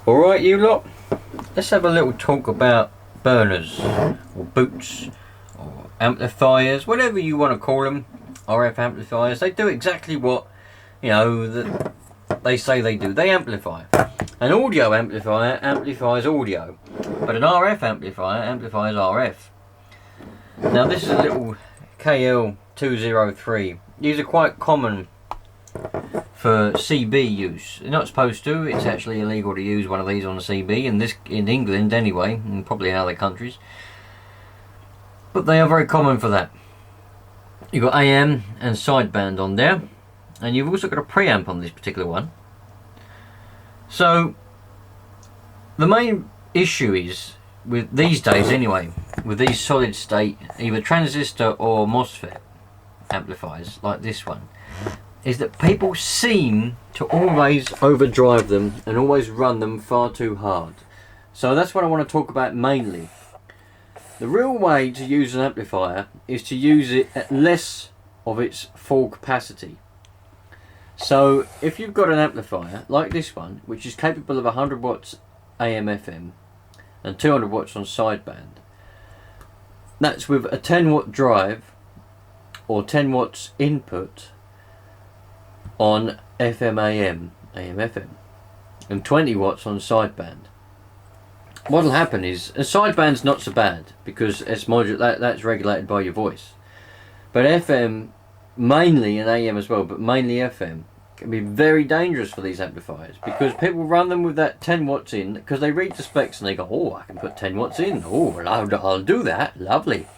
Alright you lot, let's have a little talk about burners or boots or amplifiers, whatever you want to call them. RF amplifiers, they do exactly what, you know, they say they do. They amplify. An audio amplifier amplifies audio, but an RF amplifier amplifies RF. Now this is a little KL203. These are quite common for CB use. You're not supposed to. It's actually illegal to use one of these on a CB, and this in England anyway, and probably in other countries. But they are very common for that. You've got AM and sideband on there, and you've also got a preamp on this particular one. So the main issue is, with these days anyway, with these solid state either transistor or MOSFET amplifiers like this one, is that people seem to always overdrive them and always run them far too hard. So that's what I want to talk about mainly. The real way to use an amplifier is to use it at less of its full capacity. So if you've got an amplifier like this one, which is capable of 100 watts AM FM and 200 watts on sideband, that's with a 10 watt drive or 10 watts input on FM AM FM and 20 watts on sideband. What'll happen is, a sideband's not so bad because it's that's regulated by your voice, but FM mainly, and AM as well, but mainly FM, can be very dangerous for these amplifiers because people run them with that 10 watts in because they read the specs and they go, oh, I can put 10 watts in, oh well, I'll do that, lovely.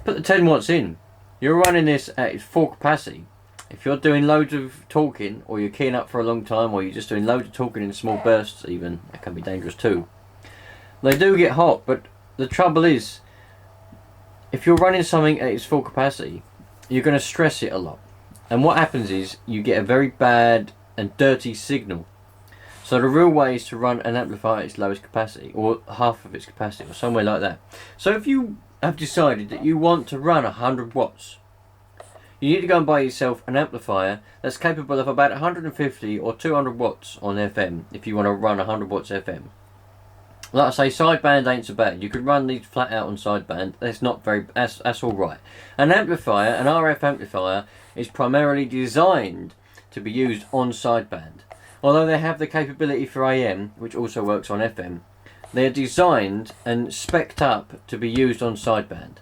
Put the 10 watts in, you're running this at its full capacity. If you're doing loads of talking, or you're keying up for a long time, or you're just doing loads of talking in small bursts even, that can be dangerous too. They do get hot, but the trouble is, if you're running something at its full capacity, you're going to stress it a lot. And what happens is, you get a very bad and dirty signal. So the real way is to run an amplifier at its lowest capacity, or half of its capacity, or somewhere like that. So if you have decided that you want to run 100 watts, you need to go and buy yourself an amplifier that's capable of about 150 or 200 watts on FM if you want to run 100 watts FM. Like I say, sideband ain't so bad. You could run these flat out on sideband. That's not very. That's all right. An amplifier, an RF amplifier, is primarily designed to be used on sideband. Although they have the capability for AM, which also works on FM, they are designed and spec'd up to be used on sideband,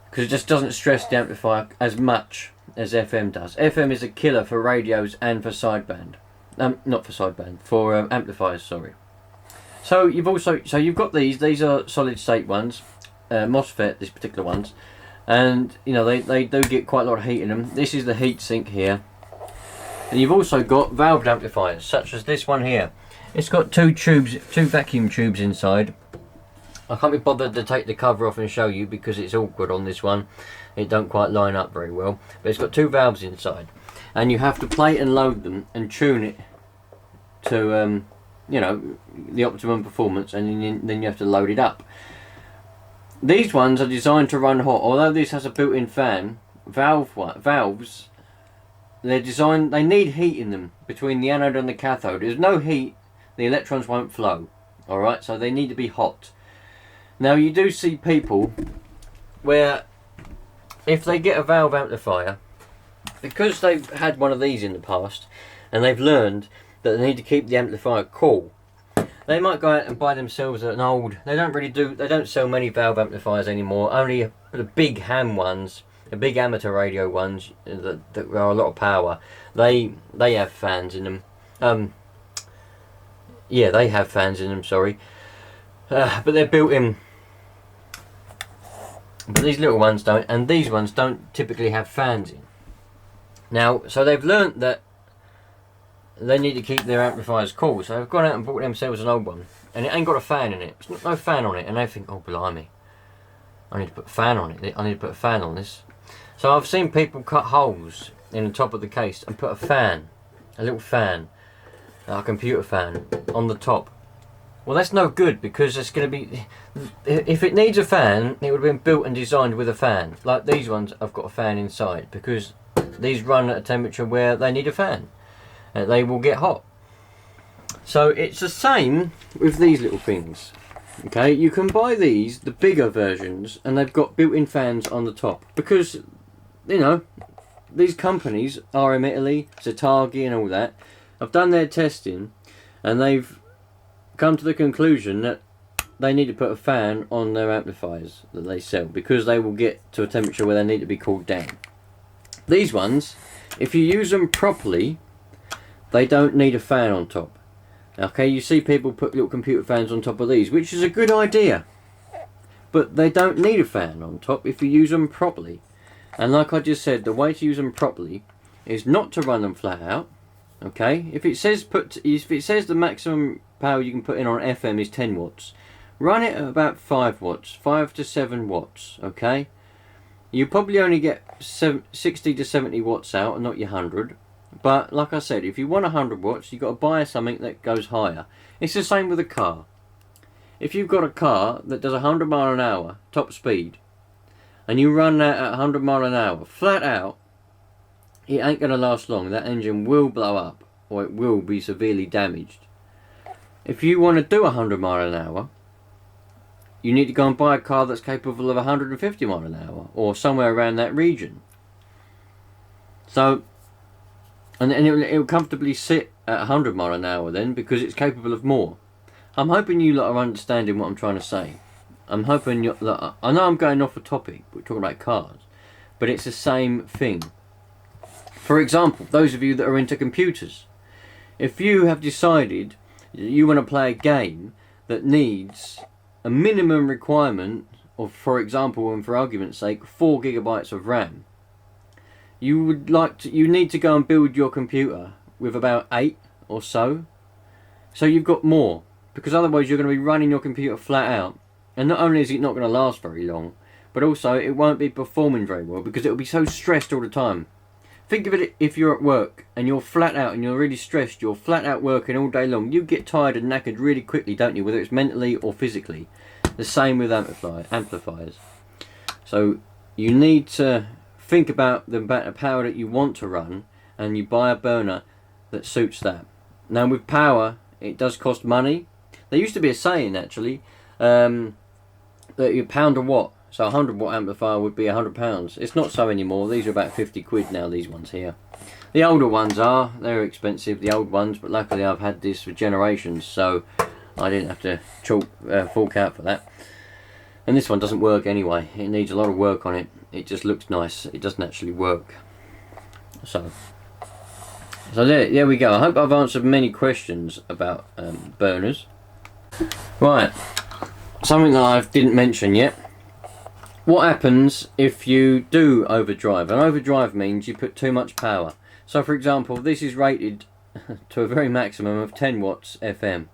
because it just doesn't stress the amplifier as much as FM does. FM is a killer for radios and for sideband. Not for sideband, for amplifiers, sorry. So you've got these are solid state ones, MOSFET, these particular ones, and you know they do get quite a lot of heat in them. This is the heat sink here. And you've also got valved amplifiers, such as this one here. It's got two vacuum tubes inside. I can't be bothered to take the cover off and show you because it's awkward on this one. It don't quite line up very well. But it's got two valves inside, and you have to plate and load them and tune it to you know, the optimum performance, and then you have to load it up. These ones are designed to run hot. Although this has a built-in fan, valves, they're designed. They need heat in them between the anode and the cathode. There's no heat, the electrons won't flow. All right, so they need to be hot. Now you do see people where, if they get a valve amplifier, because they've had one of these in the past, and they've learned that they need to keep the amplifier cool, they might go out and buy themselves an old, they don't sell many valve amplifiers anymore, only the big ham ones, the big amateur radio ones that are a lot of power, they have fans in them. Yeah, they have fans in them, sorry, but they're built in. But these little ones don't, and these ones don't typically have fans in. Now, so they've learnt that they need to keep their amplifiers cool, so they've gone out and bought themselves an old one, and it ain't got a fan in it. There's no fan on it, and they think, oh blimey, I need to put a fan on it. I need to put a fan on this. So I've seen people cut holes in the top of the case and put a fan, a little fan, a computer fan, on the top. Well, that's no good, because it's going to be, if it needs a fan, it would have been built and designed with a fan. Like these ones have got a fan inside, because these run at a temperature where they need a fan. They will get hot. So it's the same with these little things. Okay, you can buy these, the bigger versions, and they've got built-in fans on the top. Because, you know, these companies, RM Italy, Zatagi and all that, have done their testing, and they've come to the conclusion that they need to put a fan on their amplifiers that they sell, because they will get to a temperature where they need to be cooled down. These ones, if you use them properly, they don't need a fan on top. Okay, you see people put little computer fans on top of these, which is a good idea. But they don't need a fan on top if you use them properly. And like I just said, the way to use them properly is not to run them flat out. Okay, if it says the maximum power you can put in on FM is 10 watts, run it at about 5 watts, 5 to 7 watts. Okay, you probably only get 60 to 70 watts out, and not your 100. But like I said, if you want 100 watts, you've got to buy something that goes higher. It's the same with a car. If you've got a car that does 100 mile an hour top speed, and you run that at 100 mile an hour flat out, it ain't going to last long. That engine will blow up, or it will be severely damaged. If you want to do 100 mile an hour, you need to go and buy a car that's capable of 150 mile an hour, or somewhere around that region. So, and it'll comfortably sit at 100 mile an hour then, because it's capable of more. I'm hoping you lot are understanding what I'm trying to say. I'm hoping you lot, I know I'm going off the topic, we're talking about cars, but it's the same thing. For example, those of you that are into computers, if you have decided you want to play a game that needs a minimum requirement of, for example, and for argument's sake, 4 gigabytes of RAM, you need to go and build your computer with about 8 or so you've got more, because otherwise you're going to be running your computer flat out, and not only is it not going to last very long, but also it won't be performing very well, because it will be so stressed all the time. Think of it, if you're at work and you're flat out and you're really stressed, you're flat out working all day long, you get tired and knackered really quickly, don't you, whether it's mentally or physically. The same with amplifiers. So you need to think about the power that you want to run, and you buy a burner that suits that. Now with power, it does cost money. There used to be a saying actually, that you £1 a watt, so a 100 watt amplifier would be £100. It's not so anymore. These are about 50 quid now, these ones here. The older ones they're expensive, the old ones, but luckily I've had this for generations, so I didn't have to fork out for that. And this one doesn't work anyway. It needs a lot of work on it. It just looks nice. It doesn't actually work. So there we go. I hope I've answered many questions about burners. Right, something that I didn't mention yet. What happens if you do overdrive? And overdrive means you put too much power. So for example, this is rated to a very maximum of 10 watts FM.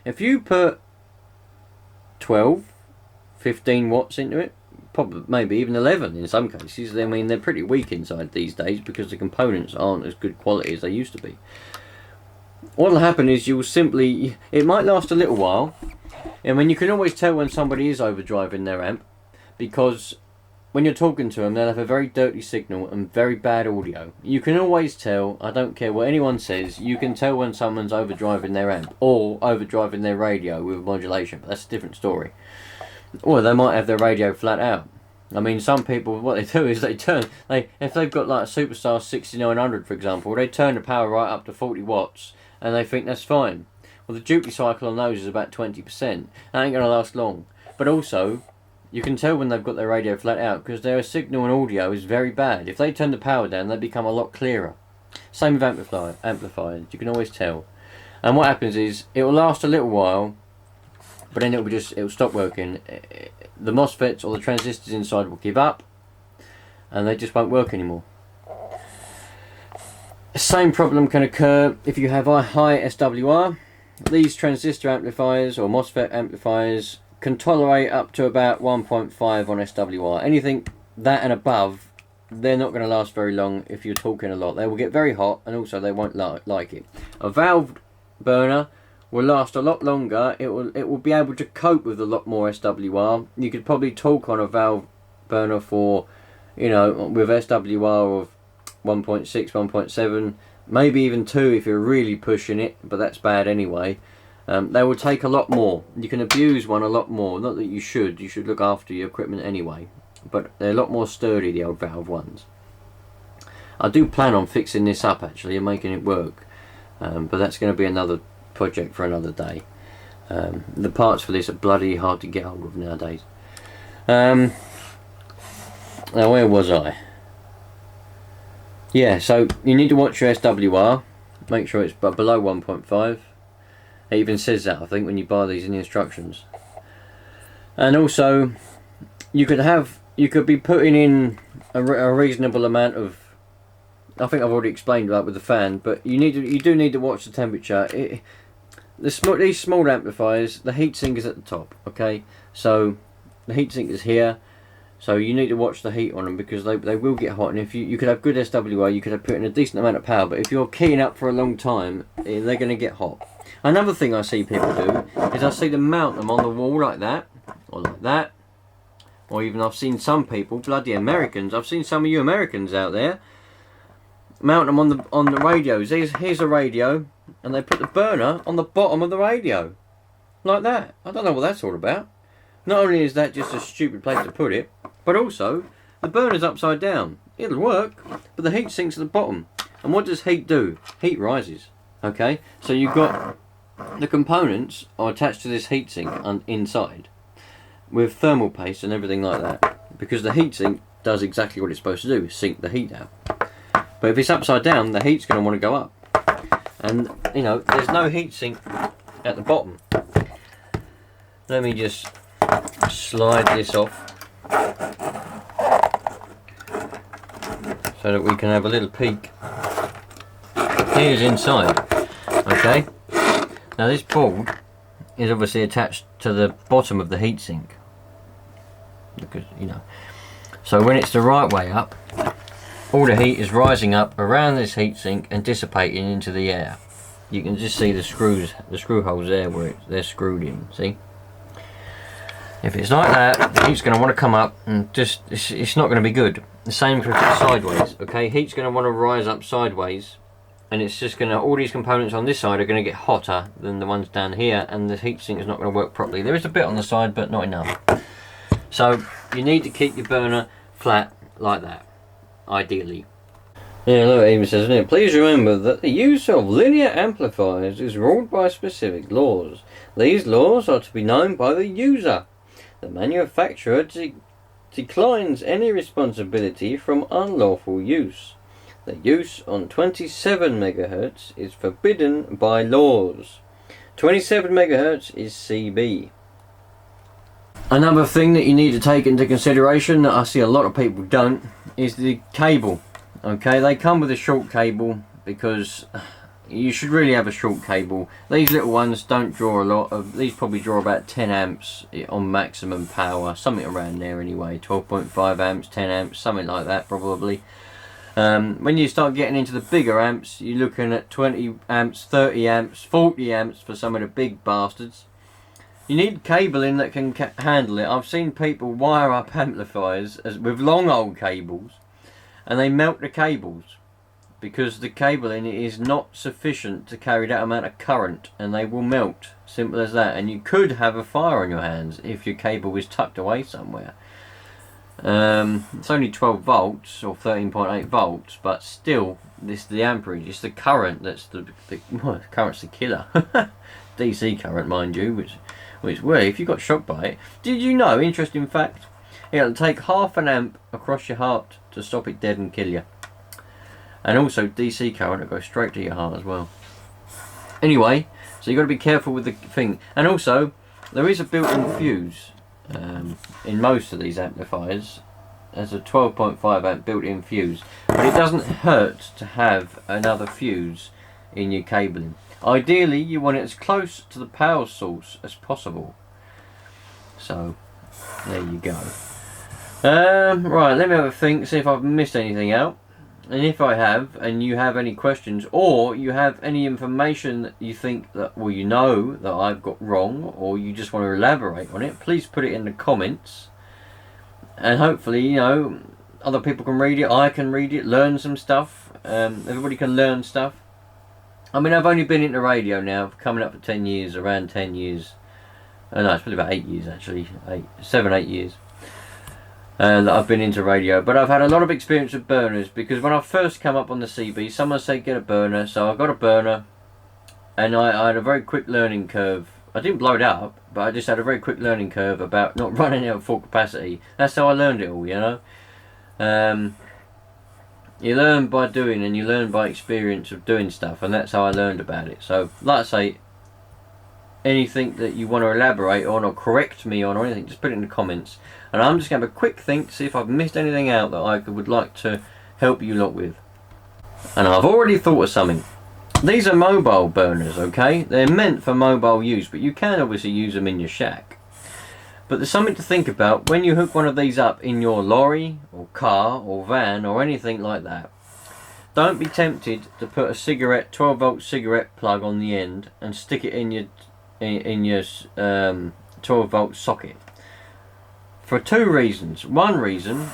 If you put 12, 15 watts into it, probably maybe even 11 in some cases, I mean they're pretty weak inside these days because the components aren't as good quality as they used to be. What will happen is it might last a little while. I mean, you can always tell when somebody is overdriving their amp, because when you're talking to them, they'll have a very dirty signal and very bad audio. You can always tell, I don't care what anyone says, you can tell when someone's overdriving their amp or overdriving their radio with modulation, but that's a different story. Or they might have their radio flat out. I mean, some people, what they do is if they've got like a Superstar 6900 for example, they turn the power right up to 40 watts and they think that's fine. Well, the duty cycle on those is about 20%. That ain't going to last long. But also, you can tell when they've got their radio flat out because their signal and audio is very bad. If they turn the power down, they become a lot clearer. Same with amplifiers, you can always tell. And what happens is, it will last a little while, but then it'll stop working. The MOSFETs or the transistors inside will give up, and they just won't work anymore. The same problem can occur if you have a high SWR. These transistor amplifiers or MOSFET amplifiers can tolerate up to about 1.5 on SWR. Anything that and above, they're not going to last very long if you're talking a lot. They will get very hot, and also they won't like it. A valve burner will last a lot longer. It will be able to cope with a lot more SWR. You could probably talk on a valve burner for, with SWR of 1.6, 1.7, maybe even 2 if you're really pushing it, but that's bad anyway. They will take a lot more. You can abuse one a lot more. Not that you should look after your equipment anyway, but they're a lot more sturdy, the old valve ones. I do plan on fixing this up actually and making it work, but that's going to be another project for another day. The parts for this are bloody hard to get hold of nowadays. Now where was I? Yeah, so you need to watch your SWR, make sure it's below 1.5. It even says that, I think, when you buy these in the instructions. And also you could be putting in a reasonable amount of, I think I've already explained that with the fan, but you do need to watch the temperature. These small amplifiers, the heatsink is at the top, okay? So the heatsink is here, so you need to watch the heat on them because they will get hot. And if you could have good SWR, you could have put in a decent amount of power, but if you're keying up for a long time, they're going to get hot. Another thing I see people do is I see them mount them on the wall like that, or like that, or even I've seen some people, bloody Americans, I've seen some of you Americans out there, mount them on the radios. Here's a radio, and they put the burner on the bottom of the radio, like that. I don't know what that's all about. Not only is that just a stupid place to put it, but also the burner's upside down. It'll work, but the heat sinks at the bottom. And what does heat do? Heat rises. Okay, so you've got the components are attached to this heatsink inside with thermal paste and everything like that, because the heatsink does exactly what it's supposed to do, sink the heat out. But if it's upside down, the heat's going to want to go up, and you know there's no heatsink at the bottom. Let me just slide this off so that we can have a little peek. Here's inside. Okay, now this board is obviously attached to the bottom of the heatsink, because you know, so when it's the right way up, all the heat is rising up around this heatsink and dissipating into the air. You can just see the screws, the screw holes there where they're screwed in. See, if it's like that, the heat's going to want to come up and just it's not going to be good. The same if it's sideways. Okay, heat's going to want to rise up sideways, and it's just going to, all these components on this side are going to get hotter than the ones down here, and the heatsink is not going to work properly. There is a bit on the side, but not enough. So you need to keep your burner flat like that, ideally. Yeah, look, it even says in here, please remember that the use of linear amplifiers is ruled by specific laws. These laws are to be known by the user. The manufacturer declines any responsibility from unlawful use. The use on 27 MHz is forbidden by laws. 27 MHz is CB. Another thing that you need to take into consideration that I see a lot of people don't is the cable. Okay, they come with a short cable because you should really have a short cable. These little ones don't draw a lot of, these probably draw about 10 amps on maximum power, something around there anyway, 12.5 amps, 10 amps, something like that probably. When you start getting into the bigger amps, you're looking at 20 amps, 30 amps, 40 amps for some of the big bastards. You need cabling that can handle it. I've seen people wire up amplifiers with long old cables, and they melt the cables because the cabling is not sufficient to carry that amount of current, and they will melt. Simple as that. And you could have a fire on your hands if your cable is tucked away somewhere. It's only 12 volts or 13.8 volts, but still, the amperage, it's the current that's the current's the killer. DC current, mind you, which well, if you got shocked by it, did you know? Interesting fact: it'll take half an amp across your heart to stop it dead and kill you. And also DC current will go straight to your heart as well. Anyway, so you got to be careful with the thing, and also there is a built-in fuse. In most of these amplifiers there's a 12.5 amp built-in fuse, but it doesn't hurt to have another fuse in your cabling. Ideally you want it as close to the power source as possible. So there you go. Right, let me have a think, see if I've missed anything out. And if I have, and you have any questions, or you have any information that you think that, well, you know that I've got wrong, or you just want to elaborate on it, please put it in the comments. And hopefully, you know, other people can read it, I can read it, learn some stuff, Everybody can learn stuff. I mean, I've only been into radio now, coming up for 10 years, around 10 years. No, it's probably about 8 years actually, 7, 8 years that I've been into radio. But I've had a lot of experience with burners, because when I first come up on the CB, someone said get a burner, so I got a burner, and I had a very quick learning curve. I didn't blow it up, but I just had a very quick learning curve about not running out of full capacity. That's how I learned it all, you know. You learn by doing, and you learn by experience of doing stuff, and that's how I learned about it. So, like I say, anything that you want to elaborate on or correct me on or anything, just put it in the comments. And I'm just going to have a quick think to see if I've missed anything out that I would like to help you lot with. And I've already thought of something. These are mobile burners, okay? They're meant for mobile use, but you can obviously use them in your shack. But there's something to think about when you hook one of these up in your lorry or car or van or anything like that. Don't be tempted to put a cigarette, 12 volt cigarette plug on the end and stick it in your 12 volt socket. For two reasons. One reason,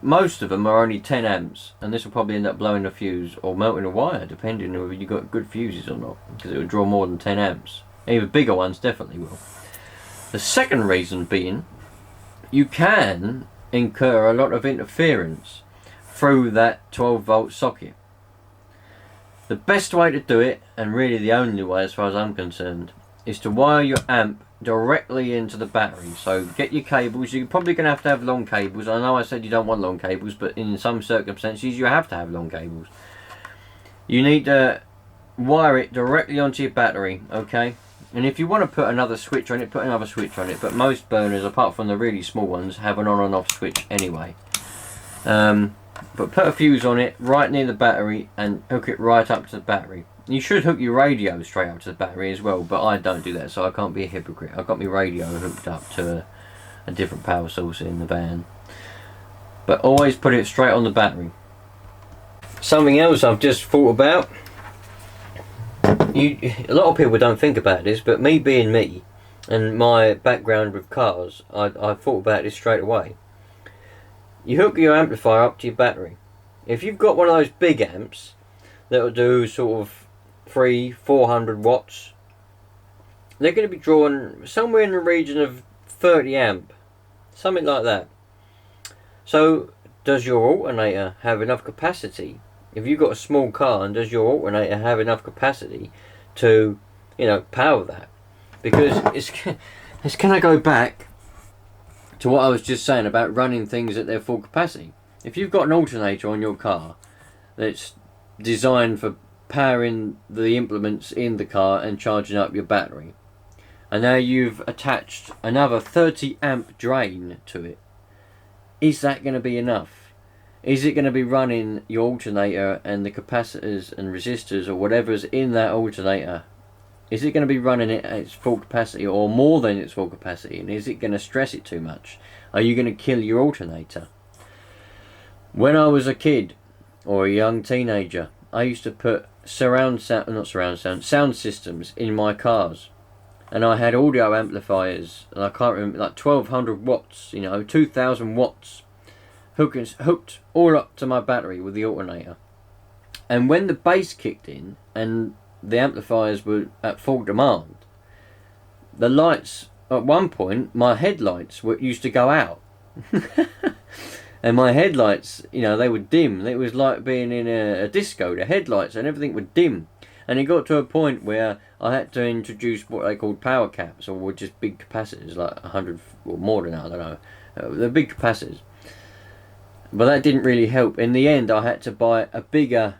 most of them are only 10 amps, and this will probably end up blowing a fuse or melting a wire, depending on whether you've got good fuses or not, because it will draw more than 10 amps. Even bigger ones definitely will. The second reason being, you can incur a lot of interference through that 12 volt socket. The best way to do it, and really the only way as far as I'm concerned, is to wire your amp directly into the battery. So get your cables. You're probably going to have long cables. I know I said you don't want long cables, but in some circumstances you have to have long cables. You need to wire it directly onto your battery, okay? And if you want to put another switch on it, put another switch on it. But most burners, apart from the really small ones, have an on and off switch anyway. But put a fuse on it right near the battery and hook it right up to the battery. You should hook your radio straight up to the battery as well, but I don't do that, so I can't be a hypocrite. I've got my radio hooked up to a different power source in the van. But always put it straight on the battery. Something else I've just thought about. A lot of people don't think about this, but me being me and my background with cars, I thought about this straight away. You hook your amplifier up to your battery. If you've got one of those big amps that will do sort of 300-400 watts, they're going to be drawing somewhere in the region of 30 amp, something like that. So does your alternator have enough capacity? If you've got a small car, and does your alternator have enough capacity to, power that? Because it's going to go back to what I was just saying about running things at their full capacity. If you've got an alternator on your car that's designed for powering the implements in the car and charging up your battery, and now you've attached another 30 amp drain to it, is that going to be enough? Is it going to be running your alternator and the capacitors and resistors or whatever's in that alternator? Is it going to be running it at its full capacity or more than its full capacity? And is it going to stress it too much? Are you going to kill your alternator? When I was a kid or a young teenager, I used to put sound systems in my cars. And I had audio amplifiers, and I can't remember, like 1200 watts, 2000 watts. Hooked all up to my battery with the alternator. And when the bass kicked in and the amplifiers were at full demand, the lights, at one point my headlights used to go out. And my headlights, they would dim. It was like being in a disco. The headlights and everything would dim. And it got to a point where I had to introduce what they called power caps, or just big capacitors, like 100 or more than that, I don't know. They're big capacitors. But that didn't really help. In the end, I had to buy a bigger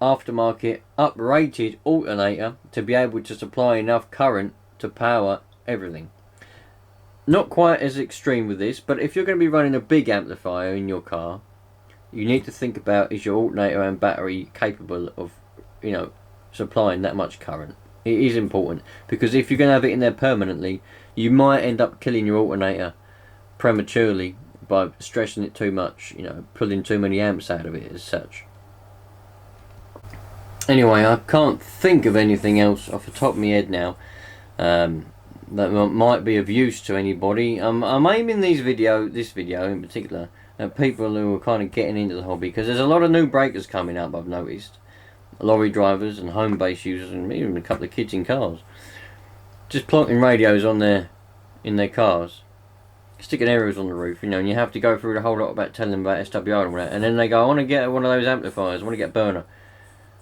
aftermarket uprated alternator to be able to supply enough current to power everything. Not quite as extreme with this, but if you're going to be running a big amplifier in your car, you need to think about, is your alternator and battery capable of, supplying that much current? It is important, because if you're going to have it in there permanently, you might end up killing your alternator prematurely by stressing it too much, pulling too many amps out of it as such. Anyway, I can't think of anything else off the top of my head now that might be of use to anybody. I'm aiming this video in particular people who are kind of getting into the hobby, because there's a lot of new breakers coming up, I've noticed. Lorry drivers and home base users, and even a couple of kids in cars, just plonking radios on in their cars, sticking aerials on the roof, you know, and you have to go through the whole lot about telling them about SWR and all that, and then they go, I want to get one of those amplifiers, I want to get a burner.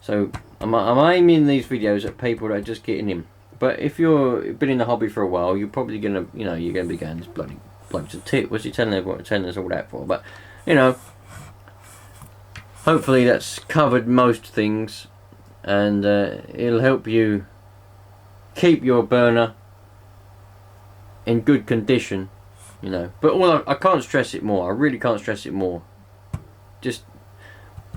So I'm aiming these videos at people that are just getting in. But if you've been in the hobby for a while, you're probably gonna, you know, you're gonna be going, this bloody bloke's a tit. What's he telling us all that for? But you know, hopefully that's covered most things, and it'll help you keep your burner in good condition. You know, but I can't stress it more. I really can't stress it more. Just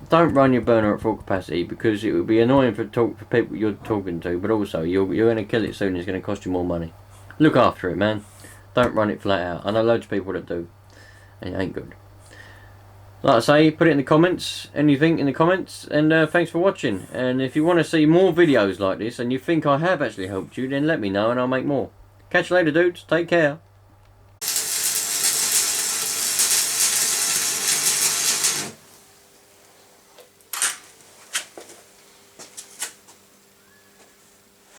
don't run your burner at full capacity, because it will be annoying for people you're talking to, but also you're going to kill it soon. It's going to cost you more money. Look after it, man. Don't run it flat out. I know loads of people that do, and it ain't good. Like I say, put it in the comments, anything in the comments, and thanks for watching. And if you want to see more videos like this, and you think I have actually helped you, then let me know and I'll make more. Catch you later, dudes. Take care.